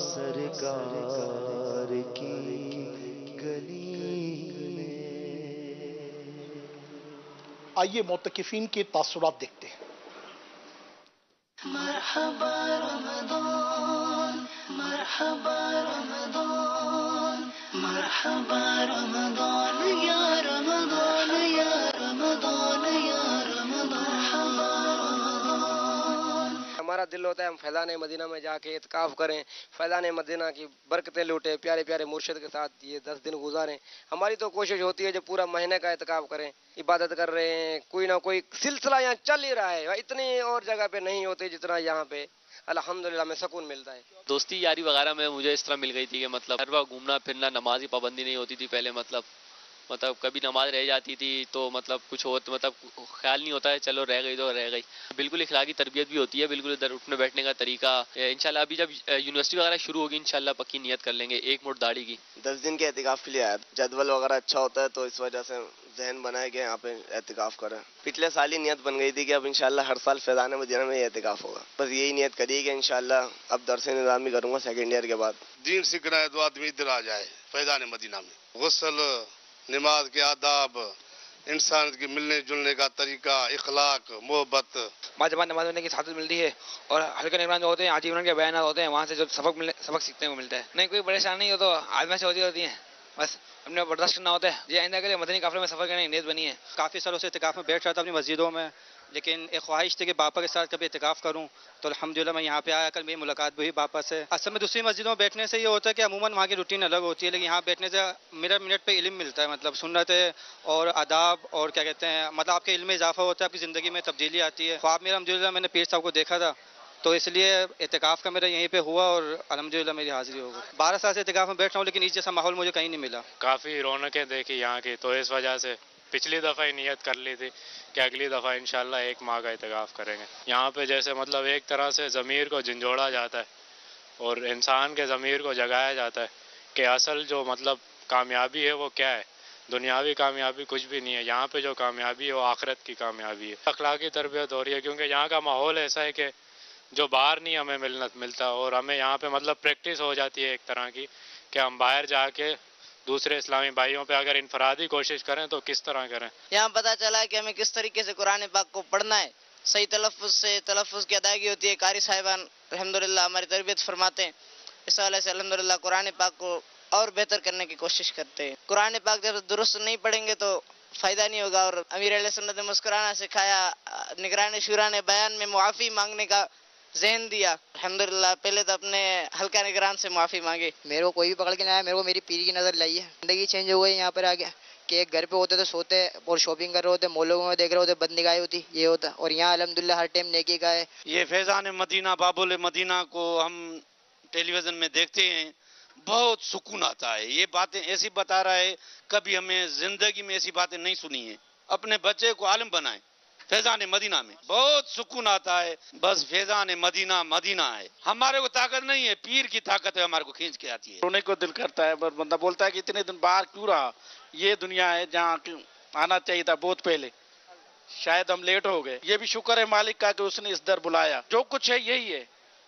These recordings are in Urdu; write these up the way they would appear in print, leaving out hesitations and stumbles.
سرکار کی گلی میں۔ آئیے معتکفین کے تاثرات دیکھتے ہیں۔ مرحبا رمضان مرحبا رمضان مرحبا رمضان یا رمضان یا رمضان یا رمضان مرحبا رمضان۔ ہمارا دل ہوتا ہے ہم فیضان مدینہ میں جا کے اعتکاف کریں، فیضان مدینہ کی برکتیں لوٹیں، پیارے پیارے مرشد کے ساتھ یہ 10 دن گزاریں۔ ہماری تو کوشش ہوتی ہے جو پورا مہینے کا اعتکاف کریں، عبادت کر رہے ہیں، کوئی نہ کوئی سلسلہ یہاں چل ہی رہا ہے، اتنی اور جگہ پہ نہیں ہوتی جتنا یہاں پہ الحمدللہ میں سکون ملتا ہے۔ دوستی یاری وغیرہ میں مجھے اس طرح مل گئی تھی کہ مطلب ہر وقت گھومنا پھرنا، نمازی پابندی نہیں ہوتی تھی پہلے، مطلب کبھی نماز رہ جاتی تھی تو مطلب کچھ ہو مطلب خیال نہیں ہوتا ہے، چلو رہ گئی تو رہ گئی۔ بالکل اخلاقی تربیت بھی ہوتی ہے، بالکل ادھر اٹھنے بیٹھنے کا طریقہ۔ انشاءاللہ ابھی جب یونیورسٹی وغیرہ شروع ہوگی انشاءاللہ پکی نیت کر لیں گے ایک موٹ داڑھی کی۔ 10 دن کے اعتکاف کے لیے آیا تھا، جدول وغیرہ اچھا ہوتا ہے تو اس وجہ سے ذہن بنایا کہ یہاں پہ اعتکاف کریں۔ پچھلے سال ہی نیت بن گئی تھی کہ اب انشاءاللہ ہر سال فیضان مدینہ میں یہ اعتکاف ہوگا، بس یہی نیت کری کہ انشاءاللہ اب درس نظامی کروں گا سیکنڈ ایئر کے بعد۔ دین سیکھنا ہے تو آدمی ادھر آ جائے فیضان مدینہ میں۔ غسل، نماز کے آداب، انسان کے ملنے جلنے کا طریقہ، اخلاق، محبت۔ باجماعت نماز پڑھنے کی سعادت ملتی ہے، اور ہلکے نگران جو ہوتے ہیں عاجز عمران کے بیانات ہوتے ہیں، وہاں سے جو سبق سیکھنے کو ملتا ہے۔ نہیں کوئی پریشانی ہو تو آزمائش ہوتی ہیں، بس ہم نے برداشت کرنا ہوتا ہے۔ یہ آئندہ کے لیے مدنی قافلے میں سفر کرنے کی نیت بنی ہے۔ کافی سالوں سے اعتکاف میں بیٹھ رہا تھا اپنی مسجدوں میں، لیکن ایک خواہش تھی کہ باپا کے ساتھ کبھی اعتکاف کروں، تو الحمدللہ میں یہاں پہ آیا کر میری ملاقات بھی ہوئی باپا سے۔ اصل میں دوسری مسجدوں میں بیٹھنے سے یہ ہوتا ہے کہ عموماً وہاں کی روٹین الگ ہوتی ہے، لیکن یہاں بیٹھنے سے منٹ منٹ پہ علم ملتا ہے، مطلب سنتیں اور آداب اور کیا کہتے ہیں، مطلب آپ کے علم میں اضافہ ہوتا ہے، آپ کی زندگی میں تبدیلی آتی ہے۔ خواب میرا الحمدللہ میں نے پیر صاحب کو دیکھا تھا، تو اس لیے اعتکاف کا میرا یہیں پہ ہوا اور الحمدللہ میری حاضری ہو گئی۔ 12 سال سے اعتکاف میں بیٹھ رہا ہوں، لیکن اس جیسا ماحول مجھے کہیں نہیں ملا۔ کافی رونقیں دیکھی یہاں کی، تو اس وجہ سے پچھلی دفعہ ہی نیت کر لی تھی کہ اگلی دفعہ انشاءاللہ 1 ماہ کا اعتکاف کریں گے۔ یہاں پہ جیسے مطلب ایک طرح سے ضمیر کو جھنجھوڑا جاتا ہے اور انسان کے ضمیر کو جگایا جاتا ہے کہ اصل جو مطلب کامیابی ہے وہ کیا ہے۔ دنیاوی کامیابی کچھ بھی نہیں ہے، یہاں پہ جو کامیابی ہے وہ آخرت کی کامیابی ہے۔ اخلاقی تربیت ہو رہی ہے کیونکہ یہاں کا ماحول ایسا ہے کہ جو باہر نہیں ہمیں ملتا، اور ہمیں یہاں پہ مطلب پریکٹس ہو جاتی ہے ایک طرح کی کہ ہم باہر جا کے دوسرے اسلامی بھائیوں پہ اگر انفرادی کوشش کریں تو کس طرح کریں۔ یہاں پتہ چلا کہ ہمیں کس طریقے سے قرآن پاک کو پڑھنا ہے، صحیح تلفظ سے تلفظ کی ادائیگی ہوتی ہے۔ قاری صاحبان الحمدللہ ہماری تربیت فرماتے ہیں، اس حوالے سے الحمدللہ قرآن پاک کو اور بہتر کرنے کی کوشش کرتے ہیں۔ قرآن پاک جب درست نہیں پڑھیں گے تو فائدہ نہیں ہوگا، اور امیر علیہ سنت نے مسکرانا سکھایا، نگران شورا نے بیان میں معافی مانگنے کا ذہن دیا۔ الحمدللہ پہلے تو اپنے حلقہ نگران سے معافی مانگی۔ میرے کو کوئی بھی پکڑ کے نہیں آیا، میرے کو میری پیری کی نظر لائی ہے۔ زندگی چینج ہو گئی یہاں پر آ گیا کہ ایک گھر پہ ہوتے تو سوتے اور شاپنگ کر رہے ہوتے، مولوں میں دیکھ رہے ہوتے، بد نگاہی ہوتی، یہ ہوتا، اور یہاں الحمدللہ ہر ٹائم نیکی کا ہے۔ یہ فیضان مدینہ، بابل مدینہ کو ہم ٹیلی ویژن میں دیکھتے ہیں، بہت سکون آتا ہے۔ یہ باتیں ایسی بتا رہا ہے، کبھی ہمیں زندگی میں ایسی باتیں نہیں سنی ہیں۔ اپنے بچے کو عالم بنائیں فیضان مدینہ میں، بہت سکون آتا ہے۔ بس فیضان مدینہ مدینہ ہے، ہمارے کو طاقت نہیں ہے، پیر کی طاقت ہے ہمارے کو کھینچ کے آتی ہے۔ رونے کو دل کرتا ہے، بندہ بولتا ہے کہ اتنے دن باہر کیوں رہا، یہ دنیا ہے جہاں آنا چاہیے تھا بہت پہلے، شاید ہم لیٹ ہو گئے۔ یہ بھی شکر ہے مالک کا کہ اس نے اس در بلایا۔ جو کچھ ہے یہی ہے،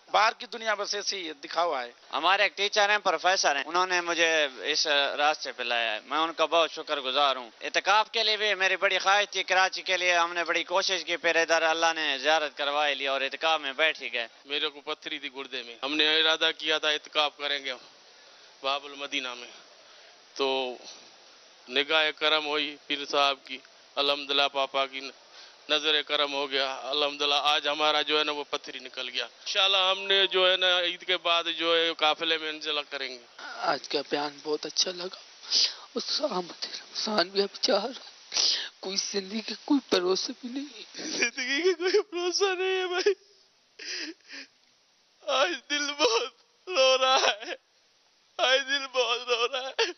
باہر کی دنیا بس ایسی ہی دکھاوا ہے۔ ہمارے ایک ٹیچر ہیں، پروفیسر ہیں، انہوں نے مجھے اس راستے پہ لایا ہے، میں ان کا بہت شکر گزار ہوں۔ اعتکاف کے لیے بھی میری بڑی خواہش تھی، کراچی کے لیے ہم نے بڑی کوشش کی، پھر ادھر اللہ نے زیارت کروا لی اور اعتکاف میں بیٹھ ہی گئے۔ میرے کو پتھری تھی گردے میں، ہم نے ارادہ کیا تھا اعتکاف کریں گے باب المدینہ میں، تو نگاہ کرم ہوئی پیر صاحب کی، الحمدللہ پاپا کی نظر کرم ہو گیا، الحمدللہ آج ہمارا جو ہے نا وہ پتھری نکل گیا۔ انشاءاللہ ہم نے جو ہے نا عید کے بعد جو ہے قافلے میں انزلہ کریں گے۔ آج کا بیان بہت اچھا لگا، اس آمد رمضان بھی اب چاہ رہا ہے، کوئی زندگی کا کوئی بھروسہ بھی نہیں، زندگی کا کوئی بھروسہ نہیں ہے بھائی، آج دل بہت رو رہا ہے، آج دل بہت رو رہا ہے۔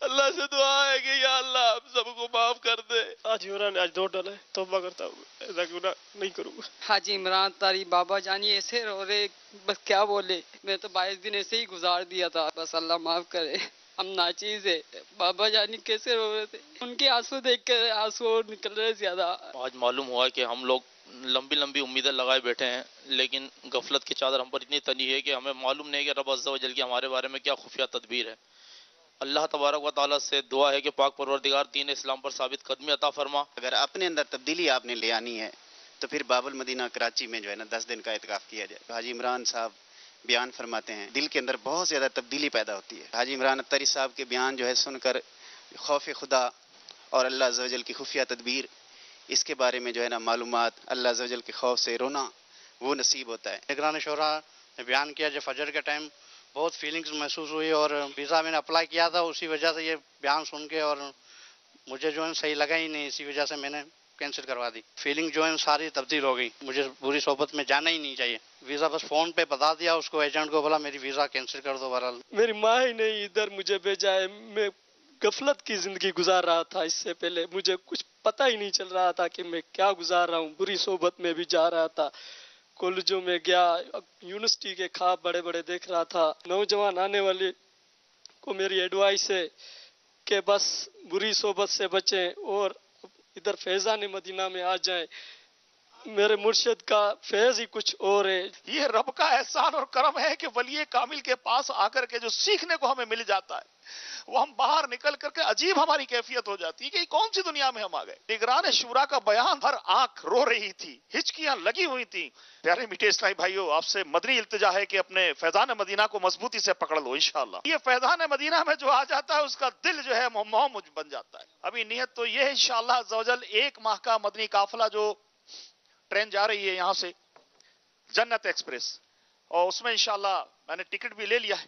اللہ سے دعا ہے کہ یا اللہ آپ سب کو معاف کر دے۔ آج عمران نے آج دو ڈالا ہے، توبہ کرتا ہوں، ایسا گناہ نہیں کروں گا۔ حاجی عمران تاری بابا جانی ایسے رو رہے، بس کیا بولے، میں تو 22 دن ایسے ہی گزار دیا تھا، بس اللہ معاف کرے، ہم ناچیز ہے۔ بابا جانی کیسے رو رہے تھے، ان کے آنسو دیکھ کر آنسو نکل رہے زیادہ۔ آج معلوم ہوا کہ ہم لوگ لمبی لمبی امیدیں لگائے بیٹھے ہیں، لیکن غفلت کی چادر ہم پر اتنی تنی ہے کہ ہمیں معلوم نہیں کہ رب عز و جل کی ہمارے بارے میں کیا خفیہ تدبیر ہے. اللہ تبارک و تعالیٰ سے دعا ہے کہ پاک پروردگار دین اسلام پر ثابت قدمی عطا فرما. اگر اپنے اندر تبدیلی آپ نے لے آنی ہے تو پھر باب المدینہ کراچی میں جو ہے نا 10 دن کا اعتکاف کیا جائے. حاجی عمران صاحب بیان فرماتے ہیں دل کے اندر بہت زیادہ تبدیلی پیدا ہوتی ہے. حاجی عمران اتاری صاحب کے بیان جو ہے سن کر خوف خدا اور اللہ عز و جل کی خفیہ تدبیر اس کے بارے میں جو ہے نا معلومات، اللہ عز و جل کے خوف سے رونا وہ نصیب ہوتا ہے. نگران شورا نے بیان کیا جب فجر کے ٹائم بہت فیلنگز محسوس ہوئی اور ویزا میں نے اپلائی کیا تھا اسی وجہ سے یہ بیان سن کے اور مجھے جو ہے صحیح لگا ہی نہیں، اسی وجہ سے میں نے کینسل کروا دی. فیلنگ جو ہے ساری تبدیل ہو گئی، مجھے بری صحبت میں جانا ہی نہیں چاہیے. ویزا بس فون پہ بتا دیا اس کو، ایجنٹ کو بولا میری ویزا کینسل کر دو. بہرحال میری ماں ہی نہیں ادھر مجھے بھیجا ہے. میں غفلت کی زندگی گزار رہا تھا، اس سے پہلے مجھے کچھ پتہ ہی نہیں چل رہا تھا کہ میں کیا گزار رہا ہوں. بری صحبت میں بھی جا رہا تھا، کالجوں میں گیا، یونیورسٹی کے خواب بڑے بڑے دیکھ رہا تھا. نوجوان آنے والے کو میری ایڈوائس ہے کہ بس بری صحبت سے بچیں اور ادھر فیضان مدینہ میں آ جائیں. میرے مرشد کا فیض ہی کچھ اور ہے. یہ رب کا احسان اور کرم ہے کہ ولی کامل کے پاس آ کر کے جو سیکھنے کو ہمیں مل جاتا ہے وہ ہم باہر نکل کر کے عجیب ہماری کیفیت ہو جاتی ہے کہ کون سی دنیا میں ہم آ گئے. نگران شورا کا بیان، ہر آنکھ رو رہی تھی، ہچکیاں لگی ہوئی تھیں. پیارے میٹھے اسلامی بھائیوں، آپ سے مدنی التجا ہے کہ اپنے فیضان مدینہ کو مضبوطی سے پکڑ لو انشاءاللہ. یہ فیضان مدینہ میں جو آ جاتا ہے اس کا دل جو ہے موم بن جاتا ہے. ابھی نیت تو یہ ہے انشاءاللہ عز و جل 1 ماہ کا مدنی قافلہ جو ٹرین جا رہی ہے یہاں سے جنت ایکسپریس، اور اس میں انشاءاللہ میں نے ٹکٹ بھی لے لیا ہے.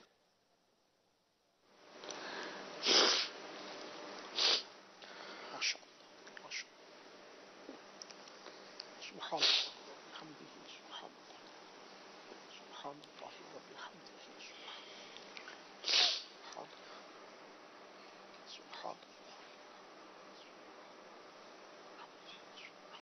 سبحان اللہ، سبحان اللہ، سبحان اللہ،